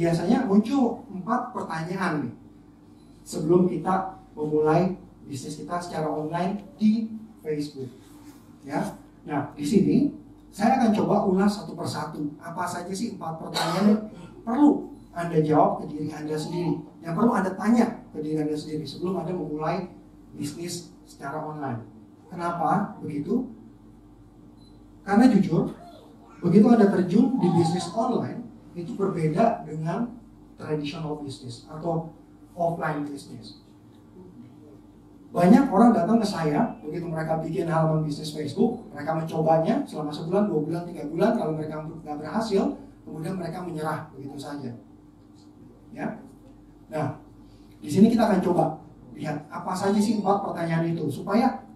biasanya muncul 4 pertanyaan nih sebelum kita memulai bisnis kita secara online di Facebook. Ya, nah di sini saya akan coba ulas satu persatu. Apa saja sih 4 pertanyaan yang perlu Anda jawab ke diri Anda sendiri, yang perlu Anda tanya ke diri Anda sendiri sebelum Anda memulai bisnis secara online. Kenapa begitu? Karena jujur, begitu Anda terjun di bisnis online, itu berbeda dengan traditional bisnis atau offline bisnis. Banyak orang datang ke saya, begitu mereka bikin halaman bisnis Facebook, mereka mencobanya selama sebulan, 2 bulan, 3 bulan, kalau mereka nggak berhasil, kemudian mereka menyerah begitu saja. Ya, nah di sini kita akan coba lihat apa saja sih 4 pertanyaan itu supaya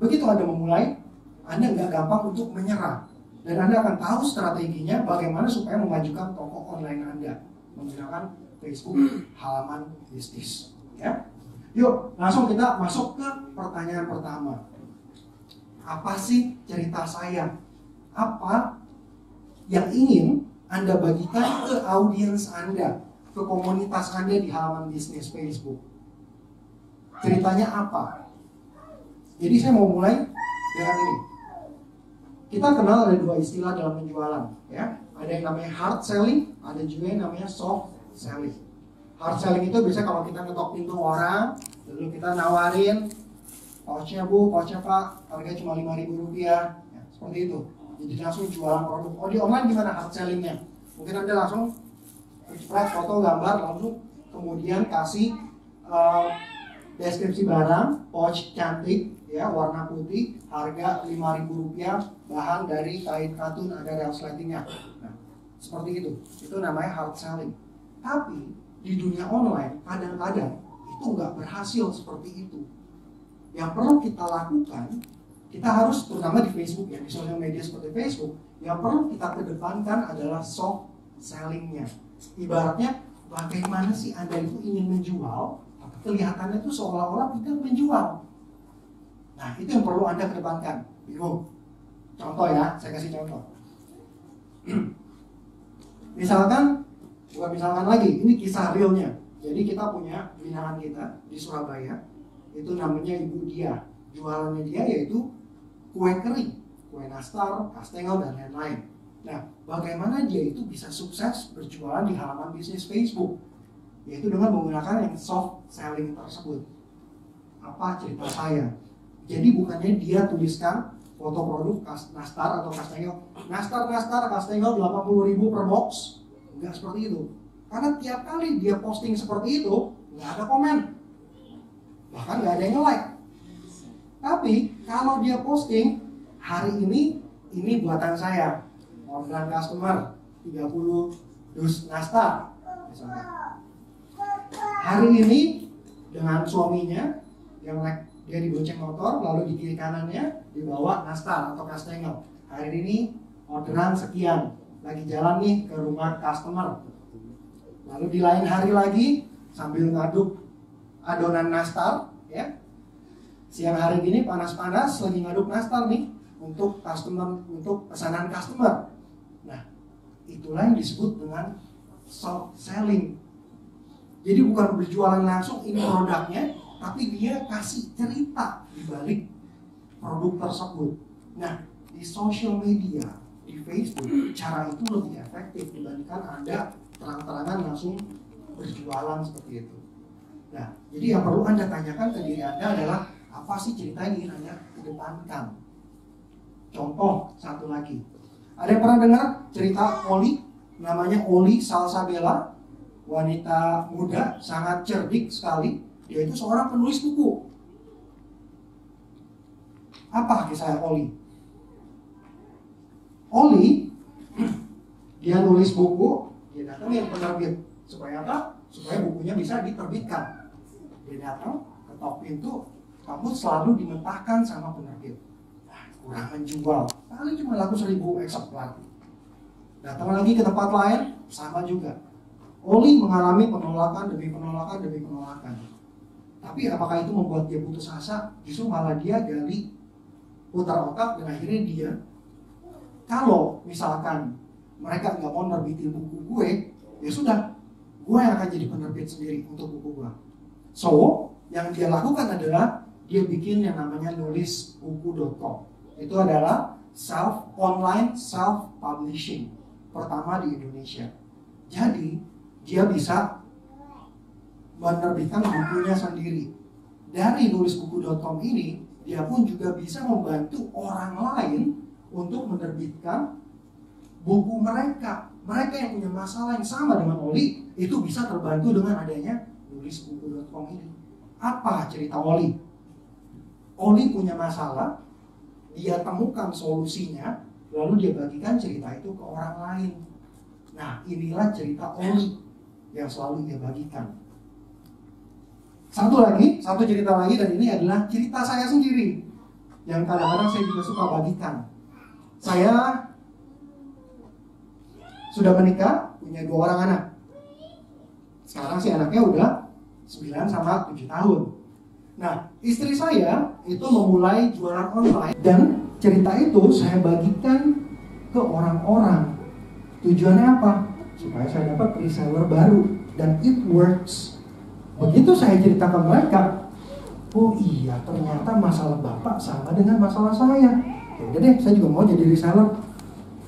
begitu Anda memulai, Anda nggak gampang untuk menyerah dan Anda akan tahu strateginya bagaimana supaya memajukan toko online Anda menggunakan Facebook halaman bisnis. Ya, yuk langsung kita masuk ke pertanyaan pertama. Apa sih cerita saya? Apa yang ingin Anda bagikan ke audiens Anda, ke komunitas Anda di halaman bisnis Facebook? Ceritanya apa? Jadi saya mau mulai dengan ini. Kita kenal ada 2 istilah dalam penjualan, ya. Ada yang namanya hard selling, ada juga yang namanya soft selling. Hard selling itu biasanya kalau kita ngetok pintu orang, lalu kita nawarin, pouchnya bu, pouchnya pak, harganya cuma Rp5.000, ya, seperti itu. Jadi langsung jualan produk. Oh, di online gimana hard sellingnya? Mungkin Anda langsung cepat foto, gambar, langsung kemudian kasih deskripsi barang, pouch cantik, ya, warna putih, harga Rp5.000, bahan dari kain katun, ada resletingnya. Nah, seperti itu. Itu namanya hard selling. Tapi di dunia online kadang-kadang itu nggak berhasil seperti itu. Yang perlu kita lakukan, kita harus terutama di Facebook, ya, di sosial media seperti Facebook, yang perlu kita kedepankan adalah soft sellingnya. Ibaratnya bagaimana sih Anda itu ingin menjual, tapi kelihatannya itu seolah-olah tidak menjual. Nah, itu yang perlu Anda kedepankan. Bingung? Contoh ya, saya kasih contoh. Misalkan, bukan misalkan lagi, ini kisah realnya. Jadi kita punya binaan kita di Surabaya, itu namanya Ibu Dia. Jualannya dia yaitu kue kering, kue nastar, kastengel, dan lain-lain. Nah, bagaimana dia itu bisa sukses berjualan di halaman bisnis Facebook? Yaitu dengan menggunakan yang soft selling tersebut. Apa cerita saya? Jadi bukannya dia tuliskan foto produk nastar atau kastengel, nastar, kastengel 80.000 per box. Enggak seperti itu. Karena tiap kali dia posting seperti itu, nggak ada komen. Bahkan nggak ada yang like. Tapi kalau dia posting, hari ini buatan saya, orderan customer 30 dus nastar misalnya. Hari ini dengan suaminya yang dia dibonceng motor, lalu di kiri kanannya dibawa nastar atau kastengel. Hari ini orderan sekian, lagi jalan nih ke rumah customer. Lalu di lain hari lagi sambil ngaduk adonan nastar, ya. Siang hari ini panas-panas lagi ngaduk nastar nih untuk customer, untuk pesanan customer. Nah, itulah yang disebut dengan soft selling. Jadi bukan berjualan langsung ini produknya, tapi dia kasih cerita di balik produk tersebut. Nah, di social media, di Facebook, cara itu lebih efektif dibandingkan Anda terang-terangan langsung berjualan seperti itu. Nah, jadi yang perlu Anda tanyakan ke diri Anda adalah apa sih cerita yang ingin Anda kedepankan. Contoh satu lagi, ada yang pernah dengar cerita Oli? Namanya Oli Salsabella, wanita muda sangat cerdik sekali. Dia itu seorang penulis buku. Apa kisah Oli? Oli dia nulis buku, dia datangin penerbit. Supaya apa? Supaya bukunya bisa diterbitkan. Dia datang, ketok pintu, kamu selalu dimentahkan sama penerbit. Nah, kurang menjual, paling cuma laku 1.000 eksemplar. Datang lagi ke tempat lain, sama juga. Oli mengalami penolakan demi penolakan demi penolakan. Tapi apakah itu membuat dia putus asa? Justru malah dia gali putar otak dan akhirnya dia, kalau misalkan mereka nggak mau nerbitin buku gue, ya sudah, gue yang akan jadi penerbit sendiri untuk buku gue. So, yang dia lakukan adalah dia bikin yang namanya nulisbuku.com. Itu adalah online self publishing pertama di Indonesia. Jadi dia bisa menerbitkan bukunya sendiri. Dari nulisbuku.com ini dia pun juga bisa membantu orang lain untuk menerbitkan buku mereka. Mereka yang punya masalah yang sama dengan Oli itu bisa terbantu dengan adanya nulisbuku.com ini. Apa cerita Oli? Oli punya masalah, dia temukan solusinya, lalu dia bagikan cerita itu ke orang lain. Nah, inilah cerita Oli yang selalu dia bagikan. Satu cerita lagi, dan ini adalah cerita saya sendiri yang kadang-kadang saya juga suka bagikan. Saya sudah menikah, punya 2 orang anak. Sekarang si anaknya udah 9 sama 7 tahun. Nah, istri saya itu memulai jualan online, dan cerita itu saya bagikan ke orang-orang. Tujuannya apa? Supaya saya dapat reseller baru, dan it works. Begitu saya ceritakan mereka, oh iya, ternyata masalah bapak sama dengan masalah saya. Ya udah deh, saya juga mau jadi reseller.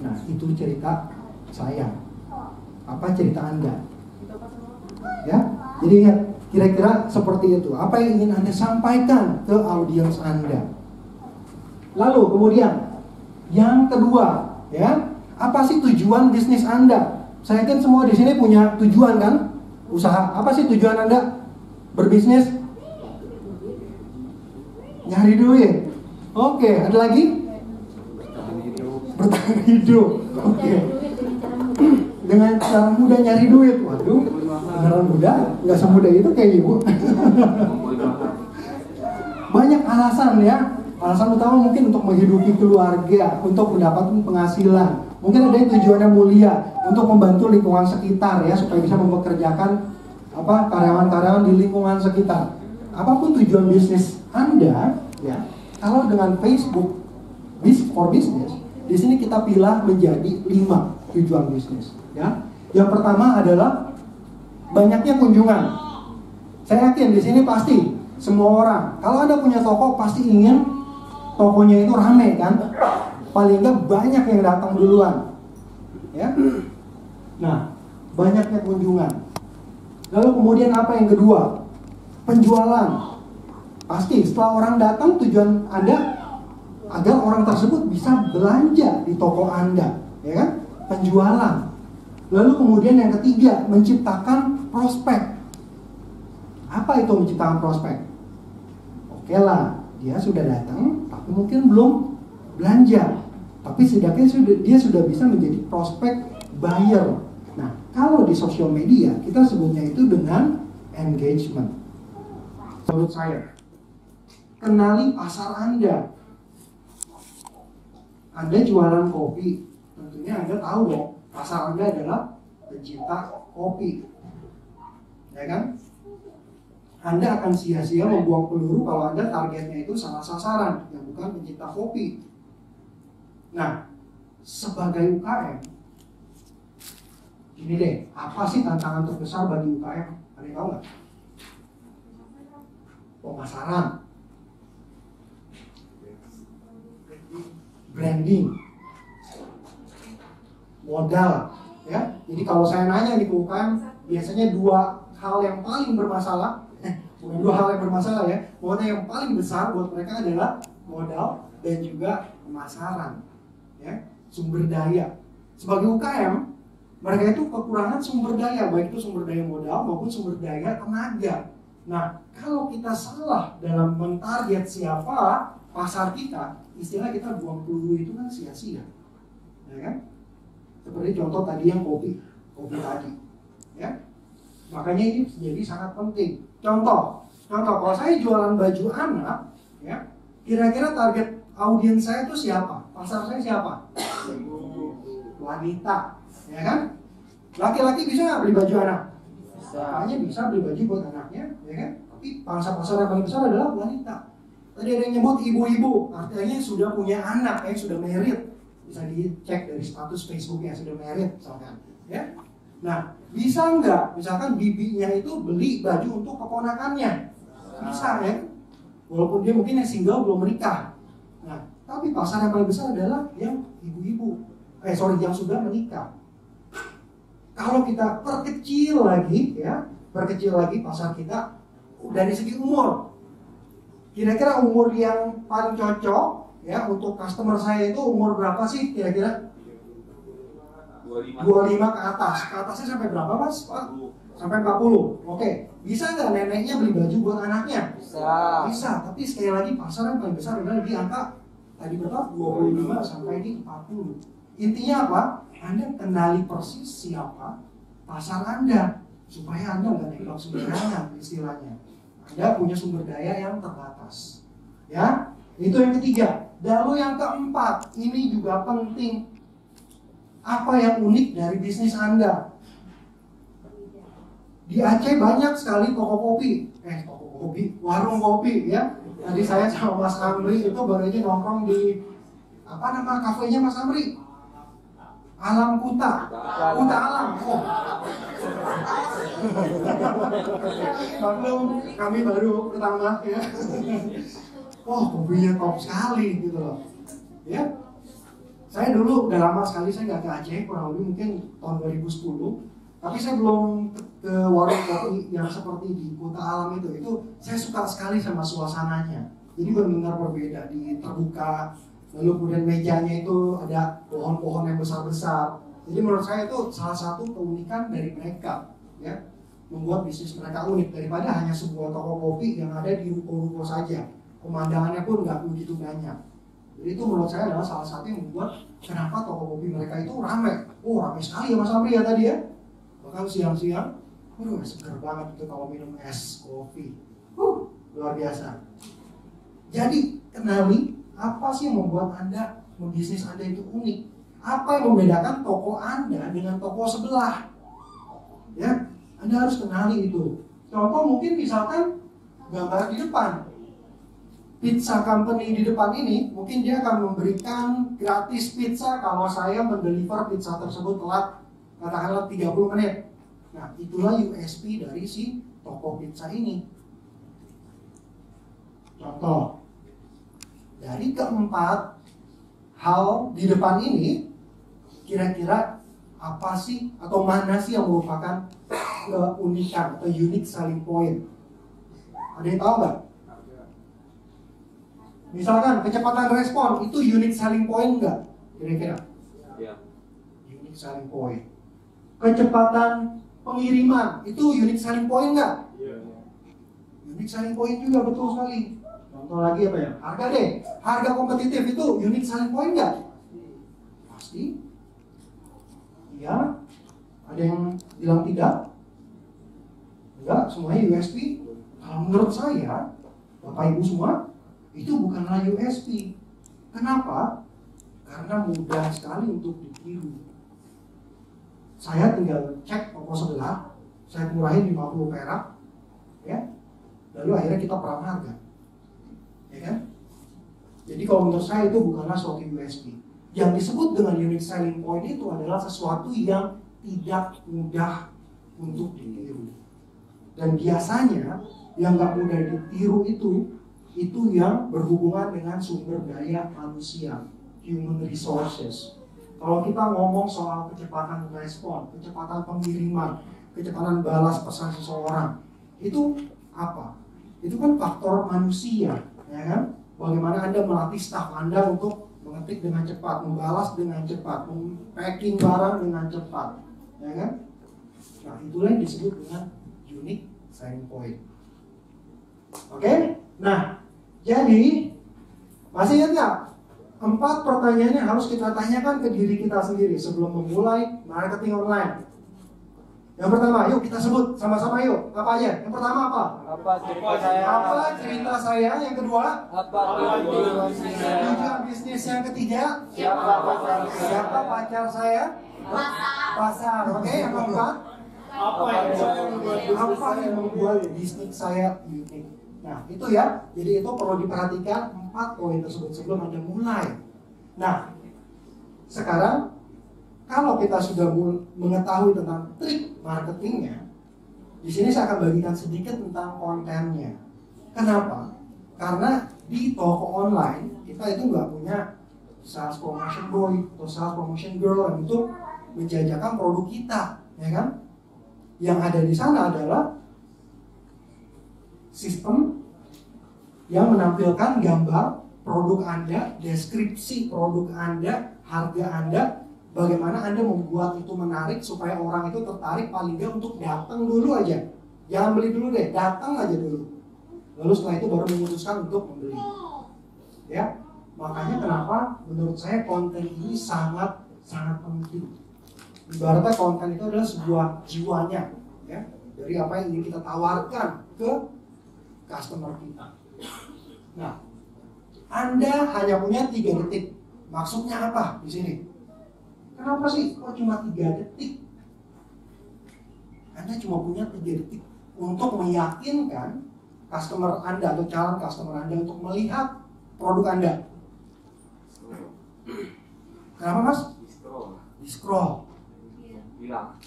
Nah, itu cerita saya. Apa cerita Anda? Ya, jadi ingat, kira-kira seperti itu. Apa yang ingin Anda sampaikan ke audiens Anda? Lalu kemudian yang kedua, ya, apa sih tujuan bisnis Anda? Saya yakin semua di sini punya tujuan kan? Usaha. Apa sih tujuan Anda berbisnis? Nyari duit. Oke, ada lagi? Bertahan hidup. Oke. Dengan cara mudah nyari duit. Waduh, beneran mudah? Nggak semudah itu kayak ibu. Banyak alasan ya. Alasan utama mungkin untuk menghidupi keluarga, untuk mendapatkan penghasilan. Mungkin ada yang tujuannya mulia, untuk membantu lingkungan sekitar ya, supaya bisa mempekerjakan karyawan-karyawan di lingkungan sekitar. Apapun tujuan bisnis Anda, ya. Kalau dengan Facebook for Business, di sini kita pilih menjadi 5 tujuan bisnis. Ya, yang pertama adalah banyaknya kunjungan. Saya yakin di sini pasti semua orang, kalau Anda punya toko pasti ingin tokonya itu rame kan? Paling nggak banyak yang datang duluan. Ya. Nah, banyaknya kunjungan. Lalu kemudian apa yang kedua? Penjualan. Pasti setelah orang datang, tujuan Anda agar orang tersebut bisa belanja di toko Anda, ya kan? Penjualan. Lalu kemudian yang ketiga, menciptakan prospek. Apa itu menciptakan prospek? Oke lah, dia sudah datang, tapi mungkin belum belanja. Tapi setidaknya dia sudah bisa menjadi prospek buyer. Nah, kalau di sosial media, kita sebutnya itu dengan engagement. Menurut saya, kenali pasar Anda. Anda jualan kopi, tentunya Anda tahu dong, pasar Anda adalah pencinta kopi, ya kan? Anda akan sia-sia membuang peluru kalau Anda targetnya itu salah sasaran, yang bukan pencinta kopi. Nah, sebagai UKM, ini deh, apa sih tantangan terbesar bagi UKM? Ada yang tahu nggak? Pemasaran, branding, modal, ya. Jadi kalau saya nanya di UKM, biasanya 2 hal yang paling bermasalah, bukan 2 hal yang bermasalah ya, pokoknya yang paling besar buat mereka adalah modal dan juga pemasaran, ya, sumber daya. Sebagai UKM, mereka itu kekurangan sumber daya, baik itu sumber daya modal maupun sumber daya tenaga. Nah, kalau kita salah dalam mentarget siapa pasar kita, istilah kita buang peluru itu kan sia-sia, ya kan? Seperti contoh tadi yang kopi tadi, ya. Makanya ini jadi sangat penting. Contoh, kalau saya jualan baju anak, ya, kira-kira target audiens saya itu siapa? Pasar saya siapa? Wanita, ya kan? Laki-laki bisa nggak beli baju anak? Hanya bisa beli baju buat anaknya, ya kan? Tapi pangsa pasar yang paling besar adalah wanita. Tadi ada yang nyebut ibu-ibu, artinya sudah punya anak, sudah married. Bisa dicek dari status Facebooknya sudah married, misalkan. Ya. Nah, bisa nggak misalkan bibinya itu beli baju untuk keponakannya? Bisa ya, walaupun dia mungkin yang single belum menikah. Nah, tapi pasar yang paling besar adalah yang ibu-ibu, yang sudah menikah. Kalau kita perkecil lagi ya, pasar kita dari segi umur. Kira-kira umur yang paling cocok ya untuk customer saya itu umur berapa sih kira-kira? 25 ke atas. Ke atasnya sampai berapa Mas? Pak? Sampai 40. Oke. Bisa nggak neneknya beli baju buat anaknya? Bisa. Bisa, tapi sekali lagi pasar yang paling besar adalah di angka tadi berapa? 25 sampai di 40. Intinya apa? Anda kenali persis siapa pasar Anda supaya Anda nggak nembak sembarangan istilahnya. Anda punya sumber daya yang terbatas. Ya, itu yang ketiga. Lalu yang keempat, ini juga penting. Apa yang unik dari bisnis Anda? Di Aceh banyak sekali warung kopi ya. Tadi saya sama Mas Amri itu baru aja nongkrong di kafenya Mas Amri? Alam Kuta Alam. Oh. Maklum kami baru pertama ya. Oh, kopinya top sekali gitu loh. Ya. Saya dulu udah lama sekali saya nggak ke Aceh, kurang lebih mungkin tahun 2010. Tapi saya belum ke warung kopi yang seperti di Kuta Alam itu. Itu saya suka sekali sama suasananya. Jadi benar-benar berbeda, di terbuka. Lalu kemudian mejanya itu ada pohon-pohon yang besar-besar. Jadi menurut saya itu salah satu keunikan dari mereka, ya, membuat bisnis mereka unik daripada hanya sebuah toko kopi yang ada di ruko-ruko saja. Pemandangannya pun nggak begitu banyak. Jadi itu menurut saya adalah salah satu yang membuat kenapa toko kopi mereka itu ramai. Oh, ramai sekali ya Mas Amri ya tadi ya. Bahkan siang-siang, seger banget itu kalau minum es kopi. Luar biasa. Jadi kenali apa sih yang membuat bisnis Anda itu unik? Apa yang membedakan toko Anda dengan toko sebelah? Ya, Anda harus kenali itu. Contoh mungkin misalkan gambar di depan. Pizza company di depan ini mungkin dia akan memberikan gratis pizza kalau saya mendeliver pizza tersebut telat katakanlah 30 menit. Nah, itulah USP dari si toko pizza ini. Contoh. Dari keempat hal di depan ini, kira-kira apa sih atau mana sih yang merupakan keunikan atau unique selling point? Ada yang tahu nggak? Misalkan kecepatan respon itu unique selling point nggak? Kira-kira? Ya. Unique selling point. Kecepatan pengiriman itu unique selling point nggak? Ya. Unique selling point juga, betul sekali. Contoh lagi apa ya? Harga deh. Harga kompetitif itu unique selling point nggak? Pasti. Iya. Ada yang bilang tidak? Enggak, semuanya USP. Kalau menurut saya, Bapak Ibu semua, itu bukanlah USP. Kenapa? Karena mudah sekali untuk ditiru. Saya tinggal cek toko sebelah, saya murahin 50 perak, ya. Lalu akhirnya kita perang harga, ya kan? Jadi kalau menurut saya itu bukanlah suatu USP. Yang disebut dengan unique selling point itu adalah sesuatu yang tidak mudah untuk ditiru. Dan biasanya yang nggak mudah ditiru itu yang berhubungan dengan sumber daya manusia, human resources. Kalau kita ngomong soal kecepatan respon, kecepatan pengiriman, kecepatan balas pesan seseorang, itu apa? Itu kan faktor manusia, ya kan? Bagaimana Anda melatih staf Anda untuk mengetik dengan cepat, membalas dengan cepat, packing barang dengan cepat, ya kan? Nah, itulah yang disebut dengan unique selling point. Oke? Nah, jadi, masih ingat nggak? 4 pertanyaannya harus kita tanyakan ke diri kita sendiri sebelum memulai marketing online. Yang pertama, yuk kita sebut sama-sama yuk. Apa aja? Yang pertama apa? Apa cerita saya? Apa cerita saya? Yang kedua? Apa tujuan bisnis saya? Tujuan bisnis. Yang ketiga? Siapa pacar saya? Siapa pacar saya? Pasar. Oke, yang keempat? Apa yang membuat bisnis saya unik? Nah, itu ya. Jadi itu perlu diperhatikan 4 poin tersebut sebelum Anda mulai. Nah, sekarang kalau kita sudah mengetahui tentang trik marketingnya, di sini saya akan bagikan sedikit tentang kontennya. Kenapa? Karena di toko online kita itu nggak punya sales promotion boy atau sales promotion girl yang untuk menjajakan produk kita, ya kan? Yang ada di sana adalah sistem yang menampilkan gambar produk Anda, deskripsi produk Anda, harga Anda, bagaimana Anda membuat itu menarik supaya orang itu tertarik paling nggak untuk datang dulu aja. Jangan beli dulu deh, datang aja dulu. Lalu setelah itu baru memutuskan untuk membeli. Ya, makanya kenapa menurut saya konten ini sangat penting. Ibaratnya konten itu adalah sebuah jiwanya, ya, dari apa yang ingin kita tawarkan ke customer kita. Nah, Anda hanya punya 3 detik. Maksudnya apa di sini? Kenapa sih kok cuma 3 detik? Anda cuma punya 3 detik untuk meyakinkan customer Anda atau calon customer Anda untuk melihat produk Anda. Kenapa mas? Di scroll.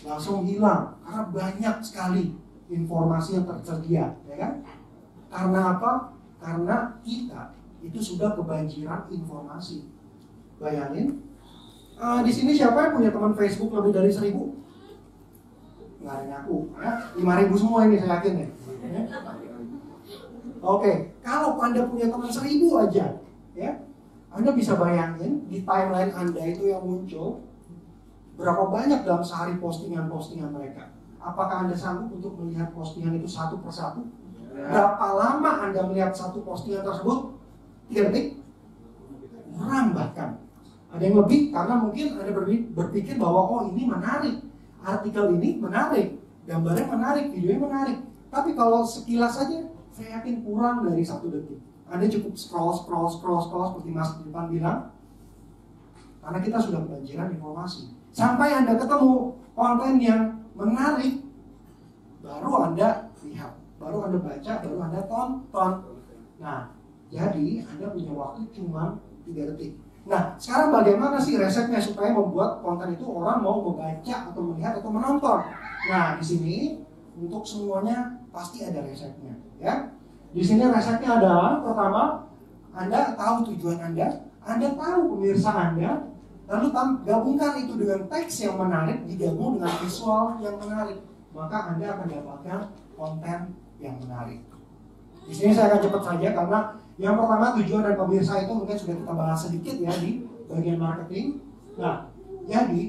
Langsung hilang karena banyak sekali informasi yang tersedia, ya kan? Karena apa? Karena kita itu sudah kebanjiran informasi. Bayangin, di sini siapa yang punya teman Facebook lebih dari 1.000? Nggak ada yang aku, ya? 5.000 semua ini saya yakin ya. Oke, kalau Anda punya teman 1.000 aja, ya, Anda bisa bayangin di timeline Anda itu yang muncul berapa banyak dalam sehari postingan-postingan mereka. Apakah Anda sanggup untuk melihat postingan itu satu persatu? Berapa lama Anda melihat satu postingan tersebut? 3 detik? Kurang bahkan. Ada yang lebih karena mungkin Anda berpikir bahwa oh ini menarik, artikel ini menarik, gambarnya menarik, videonya menarik. Tapi kalau sekilas saja, saya yakin kurang dari 1 detik. Anda cukup scroll seperti Mas di depan bilang, karena kita sudah kebanjiran informasi. Sampai Anda ketemu konten yang menarik, baru Anda lihat, baru Anda baca, baru Anda tonton. Nah, jadi Anda punya waktu cuma 3 detik. Nah, sekarang bagaimana sih resepnya supaya membuat konten itu orang mau membaca atau melihat atau menonton? Nah, di sini untuk semuanya pasti ada resepnya, ya. Di sini resepnya adalah pertama, Anda tahu tujuan Anda tahu pemirsa Anda, lalu gabungkan itu dengan teks yang menarik digabung dengan visual yang menarik, maka Anda akan dapatkan konten yang menarik. Di sini saya akan cepat saja karena yang pertama tujuan dan pemirsa itu mungkin sudah kita bahas sedikit ya di bagian marketing. Nah, jadi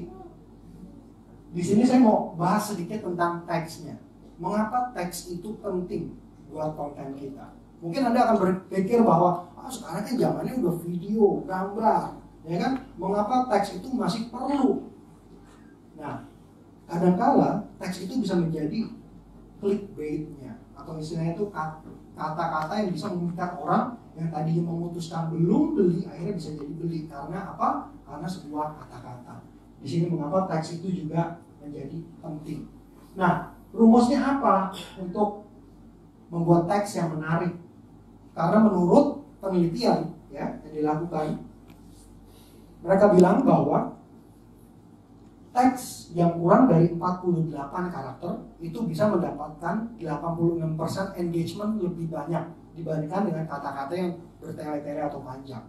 di sini saya mau bahas sedikit tentang teksnya. Mengapa teks itu penting buat konten kita? Mungkin Anda akan berpikir bahwa sekarang kan zamannya udah video, gambar, ya kan? Mengapa teks itu masih perlu? Nah, kadangkala teks itu bisa menjadi clickbait-nya atau istilahnya itu kata-kata yang bisa memikat orang yang tadinya memutuskan belum beli akhirnya bisa jadi beli karena apa? Karena sebuah kata-kata. Di sini mengapa teks itu juga menjadi penting. Nah, rumusnya apa untuk membuat teks yang menarik? Karena menurut penelitian ya yang dilakukan, mereka bilang bahwa teks yang kurang dari 48 karakter itu bisa mendapatkan 86% engagement lebih banyak dibandingkan dengan kata-kata yang bertele-tele atau panjang.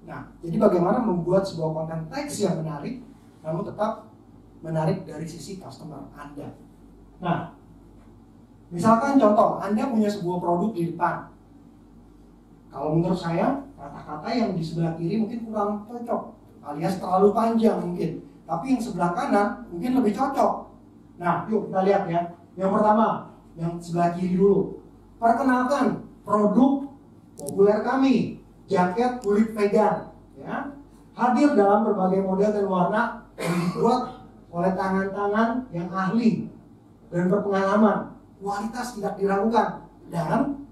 Nah, jadi bagaimana membuat sebuah konten teks yang menarik namun tetap menarik dari sisi customer Anda. Nah, misalkan contoh, Anda punya sebuah produk di depan. Kalau menurut saya, kata-kata yang di sebelah kiri mungkin kurang cocok, alias terlalu panjang mungkin. Tapi yang sebelah kanan mungkin lebih cocok. Nah, yuk kita lihat ya. Yang pertama, yang sebelah kiri dulu. Perkenalkan produk populer kami, jaket kulit vegan. Ya. Hadir dalam berbagai model dan warna yang dibuat oleh tangan-tangan yang ahli dan berpengalaman. Kualitas tidak diragukan dan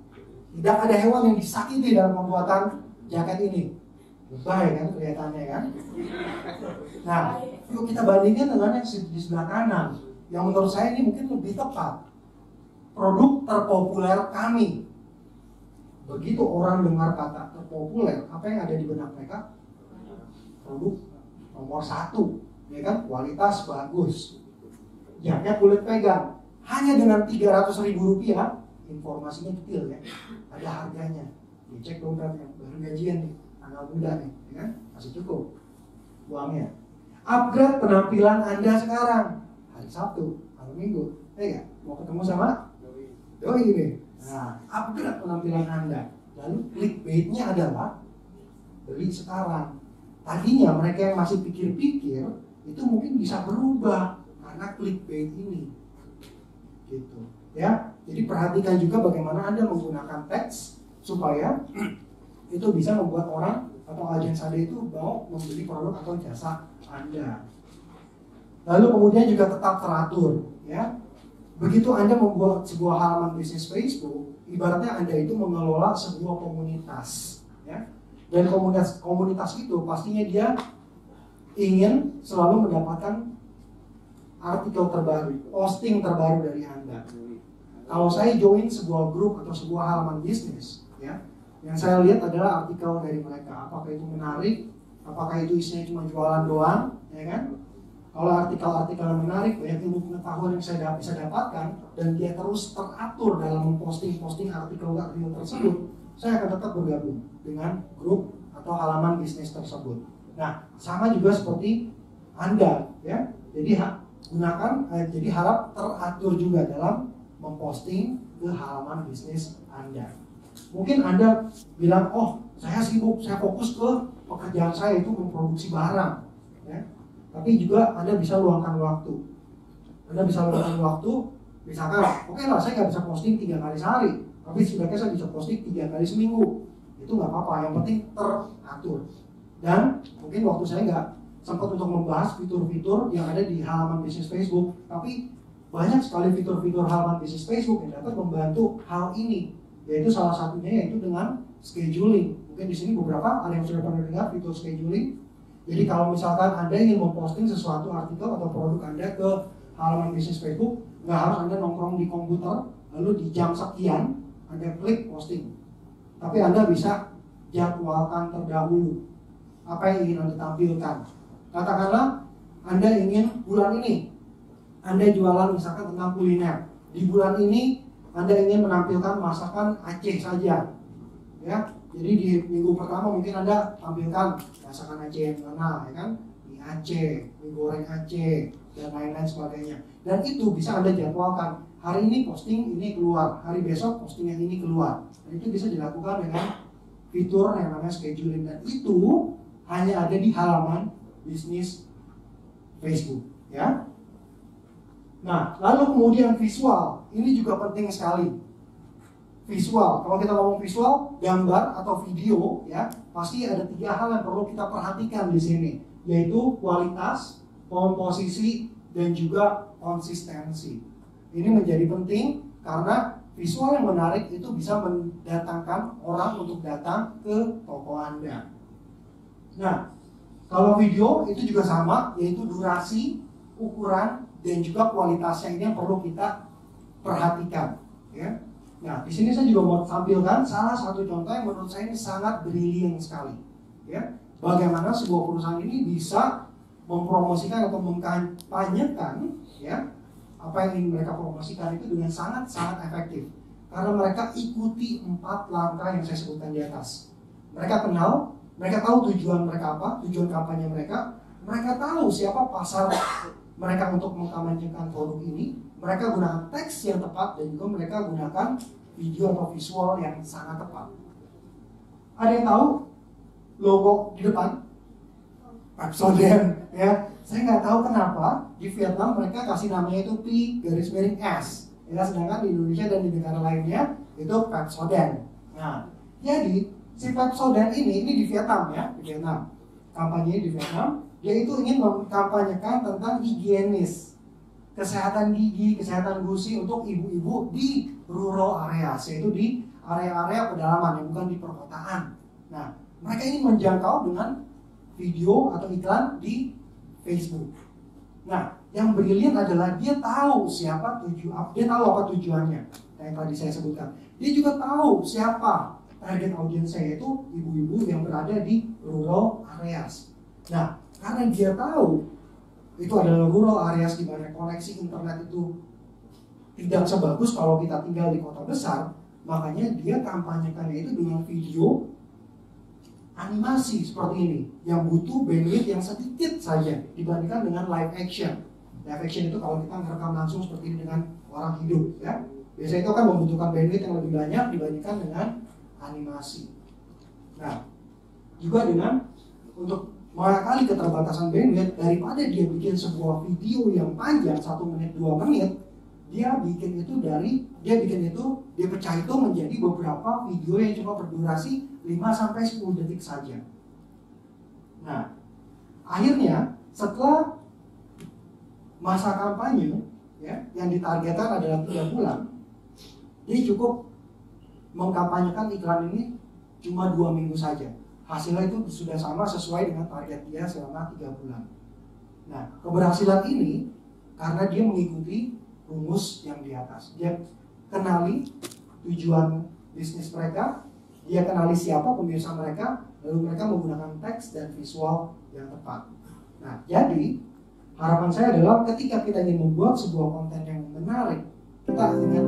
tidak ada hewan yang disakiti dalam pembuatan jaket ini. Baik kan kelihatannya kan? Nah, yuk kita bandingkan dengan yang di sebelah kanan. Yang menurut saya ini mungkin lebih tepat. Produk terpopuler kami. Begitu orang dengar kata terpopuler, apa yang ada di benak mereka? Produk nomor 1. ya kan, kualitas bagus, jaket kulit pegang, hanya dengan 300.000 rupiah, informasinya detail ya, ada harganya, dicek dompetnya, baru gajian nih, tanggal muda nih, ya kan, masih cukup uangnya. Upgrade penampilan Anda sekarang, hari Sabtu, hari Minggu, ya mau ketemu sama doi nih, nah upgrade penampilan Anda. Lalu clickbait-nya adalah beli sekarang. Tadinya mereka yang masih pikir-pikir itu mungkin bisa berubah karena clickbait ini, gitu ya. Jadi perhatikan juga bagaimana Anda menggunakan teks supaya itu bisa membuat orang atau agens Anda itu mau membeli produk atau jasa Anda. Lalu kemudian juga tetap teratur ya. Begitu Anda membuat sebuah halaman bisnis Facebook, ibaratnya Anda itu mengelola sebuah komunitas ya. Dan komunitas itu pastinya dia ingin selalu mendapatkan artikel terbaru, posting terbaru dari Anda. Kalau saya join sebuah grup atau sebuah halaman bisnis ya, yang saya lihat adalah artikel dari mereka, apakah itu menarik, apakah itu isinya cuma jualan doang, ya kan? Kalau artikel-artikel yang menarik, banyak ilmu pengetahuan yang saya bisa dapatkan, dan dia terus teratur dalam memposting artikel-artikel tersebut, saya akan tetap bergabung dengan grup atau halaman bisnis tersebut. Nah, sama juga seperti Anda, ya. Jadi jadi harap teratur juga dalam memposting ke halaman bisnis Anda. Mungkin Anda bilang, oh saya sibuk, saya fokus ke pekerjaan saya itu memproduksi barang, ya. Tapi juga Anda bisa luangkan waktu. Anda bisa luangkan waktu, misalkan, oke lah saya nggak bisa posting 3 kali sehari, tapi sebenarnya saya bisa posting 3 kali seminggu. Itu nggak apa-apa, yang penting teratur. Dan mungkin waktu saya nggak sempat untuk membahas fitur-fitur yang ada di halaman bisnis Facebook, tapi banyak sekali fitur-fitur halaman bisnis Facebook yang dapat membantu hal ini. Yaitu salah satunya yaitu dengan scheduling. Mungkin di sini beberapa ada yang sudah pernah dengar fitur scheduling. Jadi kalau misalkan Anda ingin memposting sesuatu artikel atau produk Anda ke halaman bisnis Facebook, nggak harus Anda nongkrong di komputer, lalu di jam sekian Anda klik posting. Tapi Anda bisa jadwalkan terdahulu apa yang ingin Anda tampilkan. Katakanlah Anda ingin bulan ini Anda jualan misalkan tentang kuliner. Di bulan ini Anda ingin menampilkan masakan Aceh saja, ya. Jadi di minggu pertama mungkin Anda tampilkan masakan Aceh yang mana, ya kan? Mie Aceh, mie goreng Aceh, dan lain-lain sebagainya. Dan itu bisa Anda jadwalkan. Hari ini posting ini keluar, hari besok posting yang ini keluar. Dan itu bisa dilakukan dengan fitur yang namanya scheduling. Dan itu hanya ada di halaman bisnis Facebook, ya. Nah, lalu kemudian visual, ini juga penting sekali. Visual, kalau kita ngomong visual, gambar atau video, ya, pasti ada 3 hal yang perlu kita perhatikan di sini, yaitu kualitas, komposisi, dan juga konsistensi. Ini menjadi penting karena visual yang menarik itu bisa mendatangkan orang untuk datang ke toko Anda. Nah, kalau video itu juga sama, yaitu durasi, ukuran, dan juga kualitasnya ini yang perlu kita perhatikan, ya. Nah, di sini saya juga mau tampilkan salah satu contoh yang menurut saya ini sangat brilian sekali, ya. Bagaimana sebuah perusahaan ini bisa mempromosikan atau mengkampanyekan, ya, apa yang ingin mereka promosikan itu dengan sangat-sangat efektif. Karena mereka ikuti 4 langkah yang saya sebutkan di atas. Mereka kenal, mereka tahu tujuan mereka apa, tujuan kampanye mereka tahu siapa pasar mereka untuk mengkampanyekan produk ini, mereka gunakan teks yang tepat, dan juga mereka gunakan video atau visual yang sangat tepat. Ada yang tahu logo di depan? Pepsodent, ya. Saya nggak tahu kenapa di Vietnam mereka kasih namanya itu P_S, ya, sedangkan di Indonesia dan di negara lainnya itu Pepsodent. Nah, jadi si Pepsodent ini di Vietnam, ya, di Vietnam. Kampanye di Vietnam, dia itu ingin mengkampanyekan tentang higienis, kesehatan gigi, kesehatan gusi untuk ibu-ibu di rural area, yaitu di area-area pedalaman yang bukan di perkotaan. Nah, mereka ingin menjangkau dengan video atau iklan di Facebook. Nah, yang brilian adalah dia tahu dia tahu apa tujuannya, yang tadi saya sebutkan. Dia juga tahu siapa target audiensnya, yaitu ibu-ibu yang berada di rural areas. Nah, karena dia tahu itu adalah rural areas di mana koneksi internet itu tidak sebagus kalau kita tinggal di kota besar, makanya dia kampanyekannya itu dengan video animasi seperti ini yang butuh bandwidth yang sedikit saja dibandingkan dengan live action. Live action itu kalau kita merekam langsung seperti ini dengan orang hidup, ya. Biasanya itu kan membutuhkan bandwidth yang lebih banyak dibandingkan dengan animasi. Nah, juga dengan untuk mengakali keterbatasan bandwidth, daripada dia bikin sebuah video yang panjang 1 menit 2 menit, dia bikin itu dia pecah itu menjadi beberapa video yang cuma berdurasi 5-10 detik saja. Nah, akhirnya setelah masa kampanye, ya, yang ditargetkan adalah 3 bulan, dia cukup mengkampanyekan iklan ini cuma 2 minggu saja. Hasilnya itu sudah sama sesuai dengan target dia selama 3 bulan. Nah, keberhasilan ini karena dia mengikuti rumus yang di atas. Dia kenali tujuan bisnis mereka, dia kenali siapa pemirsa mereka, lalu mereka menggunakan teks dan visual yang tepat. Nah, jadi harapan saya adalah ketika kita ingin membuat sebuah konten yang menarik, kita ingat